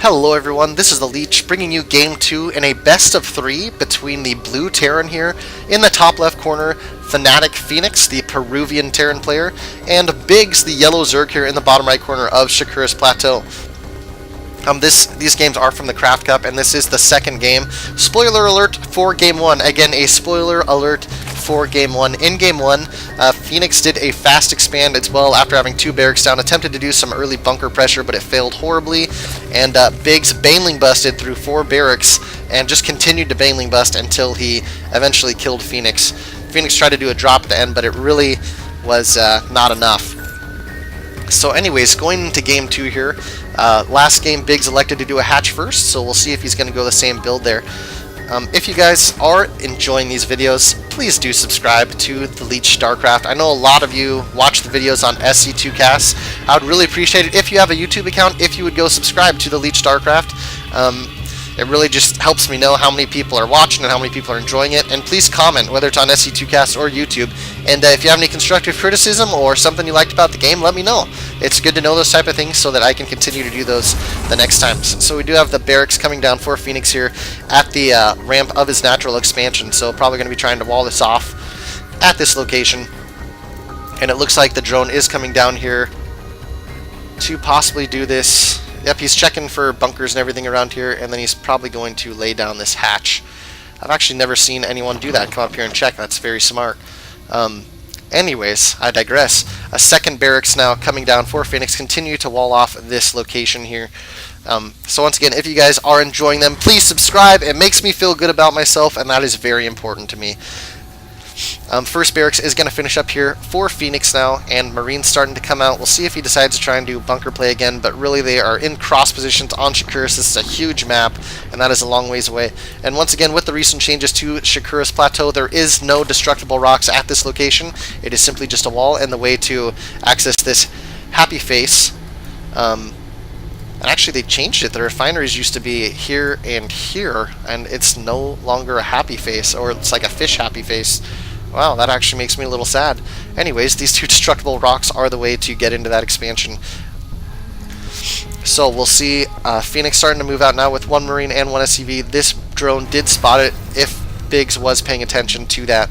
Hello everyone, this is the Leech bringing you Game 2 in a best of 3 between the blue Terran here in the top left corner, FnaticFenix, the Peruvian Terran player, and biGs, the yellow Zerg here in the bottom right corner of Shakura's Plateau. These games are from the Craft Cup, and this is the second game. Spoiler alert for Game 1. Again, a spoiler alert for Game 1. In Game 1, Fenix did a fast expand as well after having 2 barracks down, attempted to do some early bunker pressure, but it failed horribly, and biGs baneling busted through 4 barracks and just continued to baneling bust until he eventually killed Fenix. Fenix tried to do a drop at the end, but it really was not enough. So anyways, going into Game 2 here, last game biGs elected to do a hatch first, so we'll see if he's going to go the same build there. If you guys are enjoying these videos, please do subscribe to the Leech StarCraft. I know a lot of you watch the videos on SC2Cast. I would really appreciate it if you have a YouTube account, if you would go subscribe to the Leech StarCraft. It really just helps me know how many people are watching and how many people are enjoying it. And please comment, whether it's on SC2Cast or YouTube. And if you have any constructive criticism or something you liked about the game, let me know. It's good to know those type of things so that I can continue to do those the next times. So we do have the barracks coming down for Fenix here at the ramp of his natural expansion. So probably going to be trying to wall this off at this location. And it looks like the drone is coming down here to possibly do this. Yep, he's checking for bunkers and everything around here, and then he's probably going to lay down this hatch. I've actually never seen anyone do that, come up here and check. That's very smart. Anyways, I digress. A second barracks now coming down for Fenix. Continue to wall off this location here. So once again, if you guys are enjoying them, please subscribe. It makes me feel good about myself, and that is very important to me. First barracks is going to finish up here for Fenix now, and Marine's starting to come out. We'll see if he decides to try and do bunker play again, but really they are in cross positions on Shakura's. This is a huge map, and that is a long ways away. And once again, with the recent changes to Shakura's Plateau, there is no destructible rocks at this location. It is simply just a wall, and the way to access this happy face. And actually, they changed it. The refineries used to be here, and it's no longer a happy face, or it's like a fish happy face. Wow, that actually makes me a little sad. Anyways, these 2 destructible rocks are the way to get into that expansion. So we'll see Fenix starting to move out now with 1 Marine and 1 SCV. This drone did spot it if biGs was paying attention to that.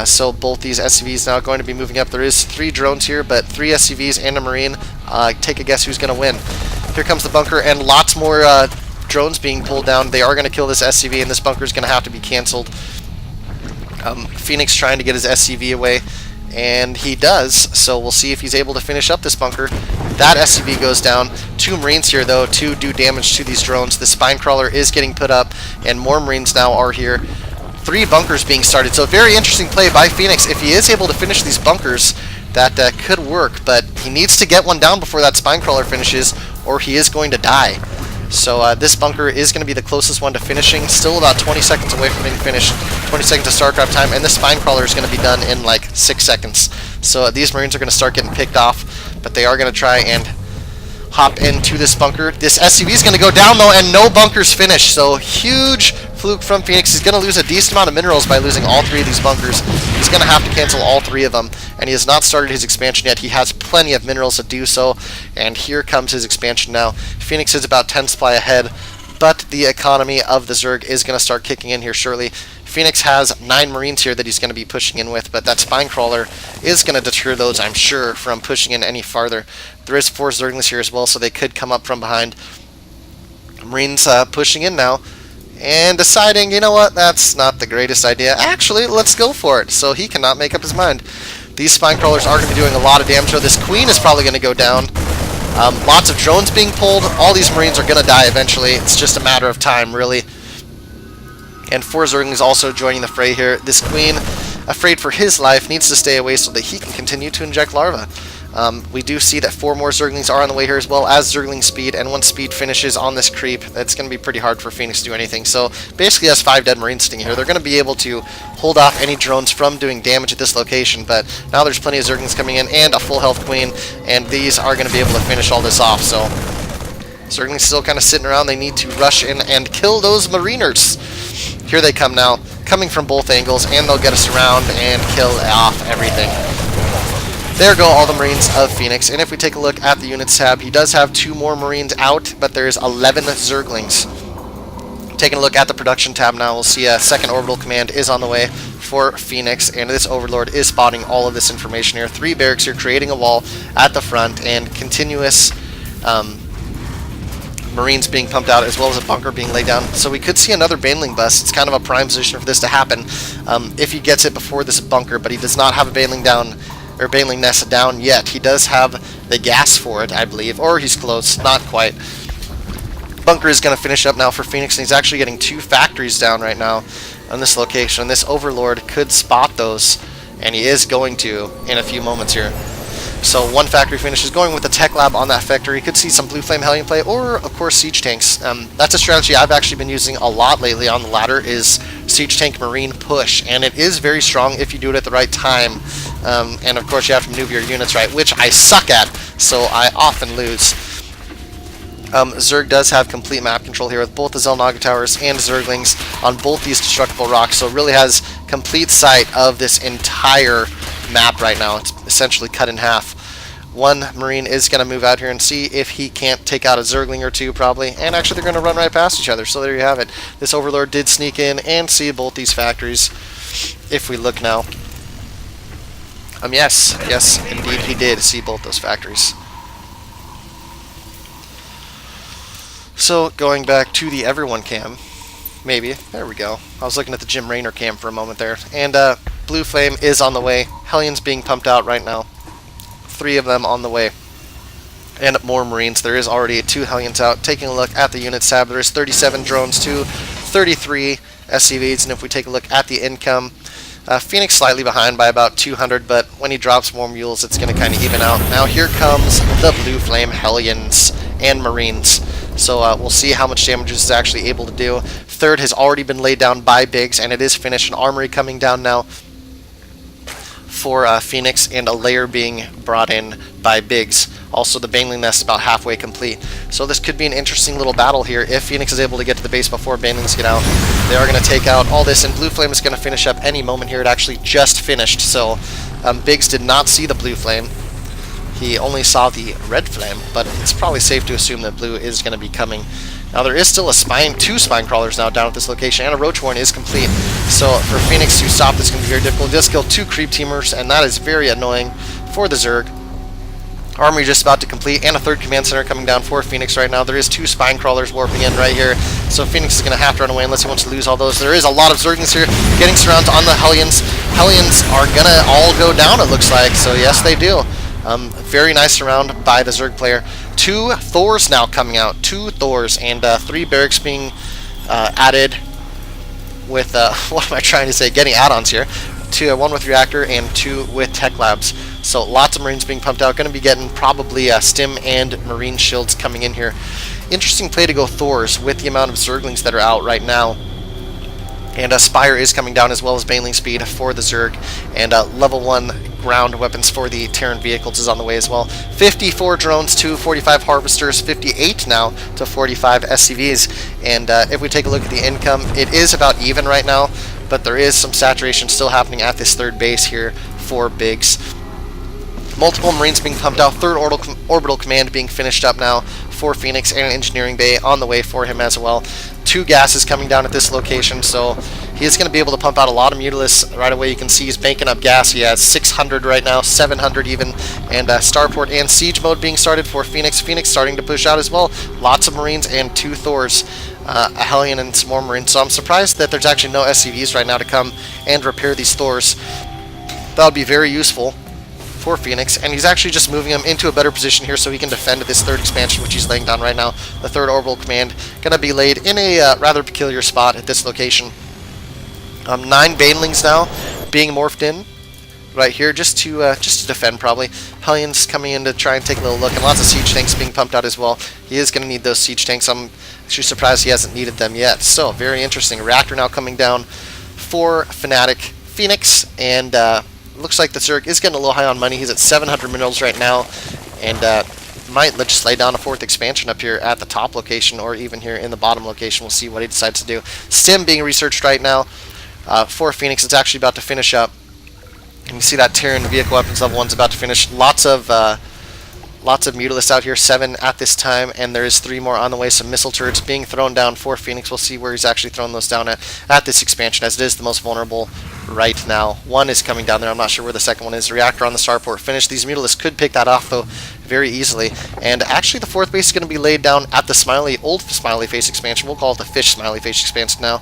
So both these SCVs now going to be moving up. There is 3 drones here, but 3 SCVs and a Marine. Take a guess who's going to win. Here comes the bunker, and lots more drones being pulled down. They are going to kill this SCV, and this bunker is going to have to be canceled. Fenix trying to get his SCV away, and he does, so we'll see if he's able to finish up this bunker. That SCV goes down. 2 Marines here, though, to do damage to these drones. The spine crawler is getting put up, and more Marines now are here. 3 bunkers being started, so a very interesting play by Fenix. If he is able to finish these bunkers, that could work, but he needs to get one down before that spine crawler finishes, or he is going to die. So this bunker is going to be the closest one to finishing. Still about 20 seconds away from being finished. 20 seconds of StarCraft time, and the spine crawler is going to be done in like 6 seconds. So these Marines are going to start getting picked off, but they are going to try and hop into this bunker. This SCV is going to go down, though, and no bunkers finished. So huge fluke from Fenix. He's going to lose a decent amount of minerals by losing all 3 of these bunkers. He's going to have to cancel all 3 of them, and he has not started his expansion yet. He has plenty of minerals to do so, and here comes his expansion now. Fenix is about 10 supply ahead, but the economy of the Zerg is going to start kicking in here shortly. Fenix has 9 Marines here that he's going to be pushing in with, but that spine crawler is going to deter those, I'm sure, from pushing in any farther. There is 4 Zerglings here as well, so they could come up from behind. Marines pushing in now, and deciding, you know what, that's not the greatest idea. Actually, let's go for it. So he cannot make up his mind. These spine crawlers are going to be doing a lot of damage. So this queen is probably going to go down. Lots of drones being pulled. All these Marines are going to die eventually. It's just a matter of time, really. And 4 Zerglings also joining the fray here. This queen, afraid for his life, needs to stay away so that he can continue to inject larvae. We do see that 4 more Zerglings are on the way here as well as Zergling speed, and once speed finishes on this creep, it's going to be pretty hard for Fenix to do anything. So basically has 5 dead Marines sitting here. They're going to be able to hold off any drones from doing damage at this location, but now there's plenty of Zerglings coming in and a full health queen, and these are going to be able to finish all this off. So Zerglings still kind of sitting around. They need to rush in and kill those Mariners. Here they come now, coming from both angles, and they'll get us around and kill off everything. there go all the Marines of Fenix. And if we take a look at the units tab, he does have 2 more Marines out, but there's 11 Zerglings. Taking a look at the production tab now, we'll see a second orbital command is on the way for Fenix, and this Overlord is spotting all of this information here. 3 barracks here, creating a wall at the front, and continuous Marines being pumped out, as well as a bunker being laid down. So we could see another Baneling bust. It's kind of a prime position for this to happen if he gets it before this bunker, but he does not have a Baneling down, or Baneling nest down yet. He does have the gas for it, I believe, or he's close, not quite. Bunker is going to finish up now for Fenix, and he's actually getting 2 factories down right now on this location. This Overlord could spot those, and he is going to in a few moments here. So 1 factory finishes, going with the tech lab on that factory. You could see some Blue Flame Hellion play, or of course siege tanks. That's a strategy I've actually been using a lot lately on the ladder, is siege tank Marine push, and it is very strong if you do it at the right time. And of course you have to maneuver your units right, which I suck at, so I often lose. Zerg does have complete map control here with both the Xel'Naga towers and Zerglings on both these destructible rocks, so it really has complete sight of this entire map right now. It's essentially cut in half. 1 Marine is going to move out here and see if he can't take out a Zergling or 2 probably, and actually they're going to run right past each other, so there you have it. This Overlord did sneak in and see both these factories. If we look now, yes, indeed he did see both those factories. So, going back to the everyone cam, maybe, there we go. I was looking at the Jim Raynor cam for a moment there. And Blue Flame is on the way. Hellions being pumped out right now. 3 of them on the way. And more Marines. There is already 2 Hellions out. Taking a look at the units tab, there is 37 drones to 33 SCVs. And if we take a look at the income, Fenix slightly behind by about 200, but when he drops more mules, it's going to kind of even out. Now here comes the Blue Flame Hellions and Marines. So we'll see how much damage this is actually able to do. 3rd has already been laid down by biGs, and it is finished. An armory coming down now for Fenix, and a layer being brought in by biGs. Also, the Baneling nest is about halfway complete. So this could be an interesting little battle here if Fenix is able to get to the base before Banelings get out. They are going to take out all this, and Blue Flame is going to finish up any moment here. It actually just finished, so biGs did not see the Blue Flame. He only saw the red flame, but it's probably safe to assume that blue is going to be coming. Now there is still a 2 spine crawlers now down at this location, and a roach warren is complete. So for Fenix to stop this is going to be very difficult. He does kill 2 creep teamers, and that is very annoying for the Zerg. Armory just about to complete, and a 3rd command center coming down for Fenix right now. There is 2 spine crawlers warping in right here, so Fenix is going to have to run away unless he wants to lose all those. There is a lot of Zerglings here getting surrounded on the Hellions. Hellions are going to all go down, it looks like, so yes they do. Very nice surround by the Zerg player. 2 Thors now coming out. 2 Thors, and 3 barracks being added with, what am I trying to say, getting add-ons here. 1 with reactor and 2 with tech labs. So lots of Marines being pumped out. Going to be getting probably stim and Marine shields coming in here. Interesting play to go Thors with the amount of Zerglings that are out right now. And Spire is coming down, as well as Baneling speed for the Zerg. And level 1 ground weapons for the Terran vehicles is on the way as well. 54 drones to 45 harvesters, 58 now to 45 SCVs. And if we take a look at the income, it is about even right now, but there is some saturation still happening at this 3rd base here for biGs. Multiple Marines being pumped out. 3rd orbital command being finished up now for Fenix, and an engineering bay on the way for him as well. 2 gases coming down at this location, so he is going to be able to pump out a lot of Mutalisk right away. You can see he's banking up gas. He has 600 right now, 700 even, and Starport and Siege mode being started for Fenix. Fenix starting to push out as well. Lots of Marines and 2 Thors, a Hellion and some more Marines. So I'm surprised that there's actually no SCVs right now to come and repair these Thors. That would be very useful for Fenix, and he's actually just moving him into a better position here so he can defend this 3rd expansion, which he's laying down right now. The 3rd orbital command going to be laid in a rather peculiar spot at this location. 9 Banelings now being morphed in right here just to defend probably. Hellions coming in to try and take a little look, and lots of siege tanks being pumped out as well. He is going to need those siege tanks. I'm actually surprised he hasn't needed them yet. So very interesting. Reactor now coming down for FnaticFenix, and looks like the Zerg is getting a little high on money. He's at 700 minerals right now, and might just lay down a 4th expansion up here at the top location, or even here in the bottom location. We'll see what he decides to do. Stim being researched right now for Fenix. It's actually about to finish up. And you see that Terran vehicle weapons level 1's about to finish. Lots of Mutalisks out here, 7 at this time, and there is 3 more on the way. Some missile turrets being thrown down for Fenix. We'll see where he's actually throwing those down at this expansion, as it is the most vulnerable right now. 1 is coming down there. I'm not sure where the second one is. Reactor on the starport finished. These Mutalisks could pick that off, though, very easily. And actually, the 4th base is going to be laid down at the old smiley face expansion. We'll call it the fish smiley face expansion now.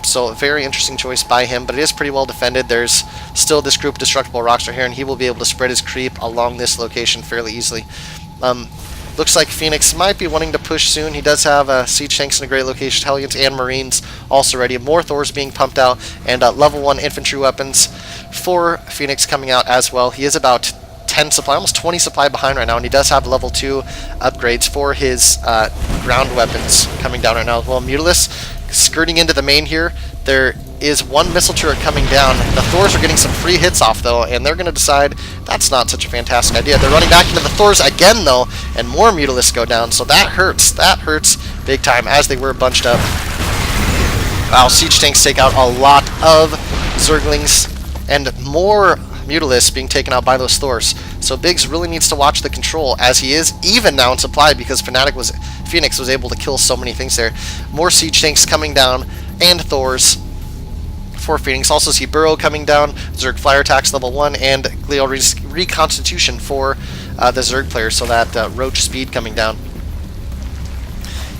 So a very interesting choice by him, but it is pretty well defended. There's still this group of destructible Rockstar here, and he will be able to spread his creep along this location fairly easily. Looks like Fenix might be wanting to push soon. He does have siege tanks in a great location, Hellions and Marines also ready. More Thors being pumped out, and level 1 infantry weapons for Fenix coming out as well. He is about 10 supply, almost 20 supply behind right now, and he does have level 2 upgrades for his ground weapons coming down right now as well. Mutalisks skirting into the main here. There is 1 missile turret coming down. The Thors are getting some free hits off, though, and they're going to decide that's not such a fantastic idea. They're running back into the Thors again, though, and more Mutalisks go down, so that hurts. That hurts big time, as they were bunched up. Wow, siege tanks take out a lot of Zerglings, and more Mutalisks being taken out by those Thors. So biGs really needs to watch the control, as he is even now in supply because Fenix was able to kill so many things there. More siege tanks coming down, and Thors for Fenix. Also see Burrow coming down, Zerg Flyer attacks level 1, and Glial Reconstitution for the Zerg player, so that Roach speed coming down.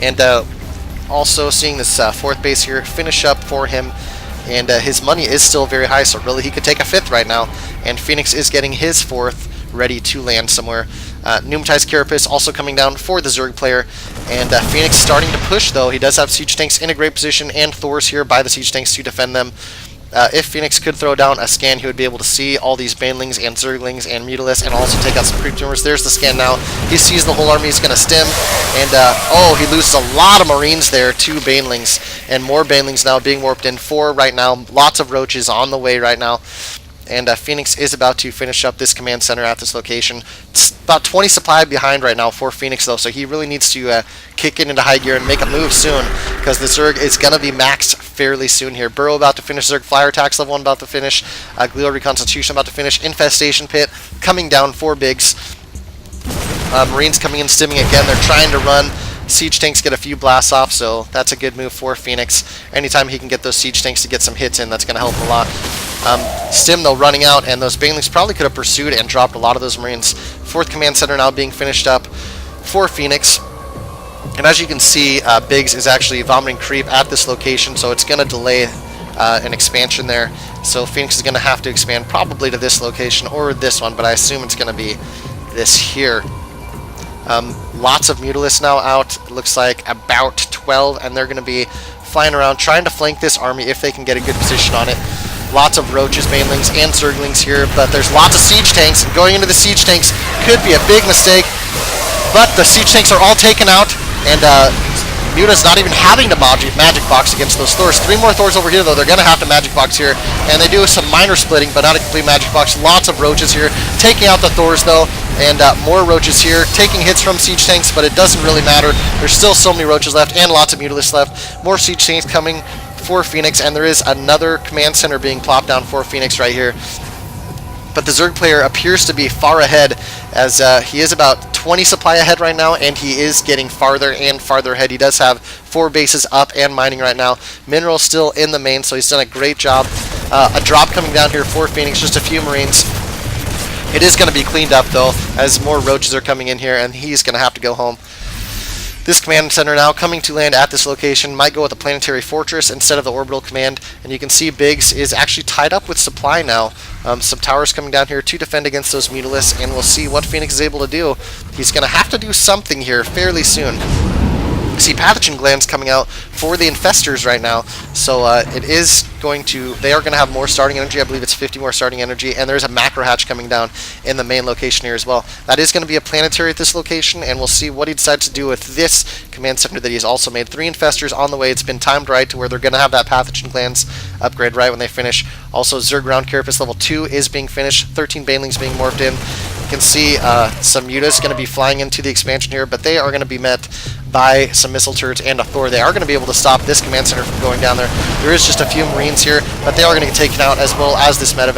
And also seeing this 4th base here finish up for him, and his money is still very high, so really he could take a 5th right now, and Fenix is getting his 4th ready to land somewhere. Pneumatized Carapace also coming down for the Zerg player, and Fenix starting to push, though. He does have siege tanks in a great position, and Thors here by the siege tanks to defend them. If Fenix could throw down a scan, he would be able to see all these Banelings and Zerglings and Mutalisks, and also take out some creep tumors. There's the scan now. He sees the whole army is going to stem, and oh, he loses a lot of Marines there to Banelings, and more Banelings now being warped in. 4 right now. Lots of Roaches on the way right now. And Fenix is about to finish up this command center at this location. It's about 20 supply behind right now for Fenix, though, so he really needs to kick it into high gear and make a move soon, because the Zerg is going to be maxed fairly soon here. Burrow about to finish, Zerg Flyer attacks level 1 about to finish, Glial Reconstitution about to finish, Infestation Pit coming down for biGs. Marines coming in, stimming again. They're trying to run. Siege tanks get a few blasts off, so that's a good move for Fenix. Anytime he can get those siege tanks to get some hits in, that's going to help a lot. Stim, though, running out, and those Banelings probably could have pursued and dropped a lot of those Marines. 4th command center now being finished up for Fenix. And as you can see, biGs is actually vomiting creep at this location, so it's going to delay an expansion there. So Fenix is going to have to expand probably to this location or this one, but I assume it's going to be this here. Lots of Mutalisks now out. It looks like about 12, and they're going to be flying around trying to flank this army if they can get a good position on it. Lots of Roaches, Banelings, and Zerglings here, but there's lots of siege tanks, and going into the siege tanks could be a big mistake, but the siege tanks are all taken out, and Muta's not even having to magic box against those Thors. 3 more Thors over here, though. They're going to have to magic box here, and they do some minor splitting, but not a complete magic box. Lots of Roaches here, taking out the Thors, though, and more Roaches here, taking hits from siege tanks, but it doesn't really matter. There's still so many Roaches left, and lots of Mutalisks left. More siege tanks coming for Fenix, and there is another command center being plopped down for Fenix right here. But the Zerg player appears to be far ahead, as he is about 20 supply ahead right now, and he is getting farther and farther ahead. He does have 4 bases up and mining right now. Mineral still in the main, so he's done a great job. A drop coming down here for Fenix, just a few Marines. It is going to be cleaned up, though, as more Roaches are coming in here, and he's going to have to go home. This command center now coming to land at this location might go with a planetary fortress instead of the orbital command, and you can see biGs is actually tied up with supply now. Some towers coming down here to defend against those Mutalisks, and we'll see what Fenix is able to do. He's going to have to do something here fairly soon. See pathogen glands coming out for the infestors right now, so it is going to, they are going to have more starting energy. I believe it's 50 more starting energy, and there's a macro hatch coming down in the main location here as well. That is going to be a planetary at this location, and we'll see what he decides to do with this command center that he's also made. 3 infestors on the way. It's been timed right to where they're going to have that pathogen glands upgrade right when they finish. Also, Zerg Ground Carapace level 2 is being finished. 13 Banelings being morphed in. You can see some Mutas going to be flying into the expansion here, but they are going to be met by some missile turrets and a Thor. They are going to be able to stop this command center from going down there. There is just a few Marines here, but they are going to get taken out, as well as this medevac.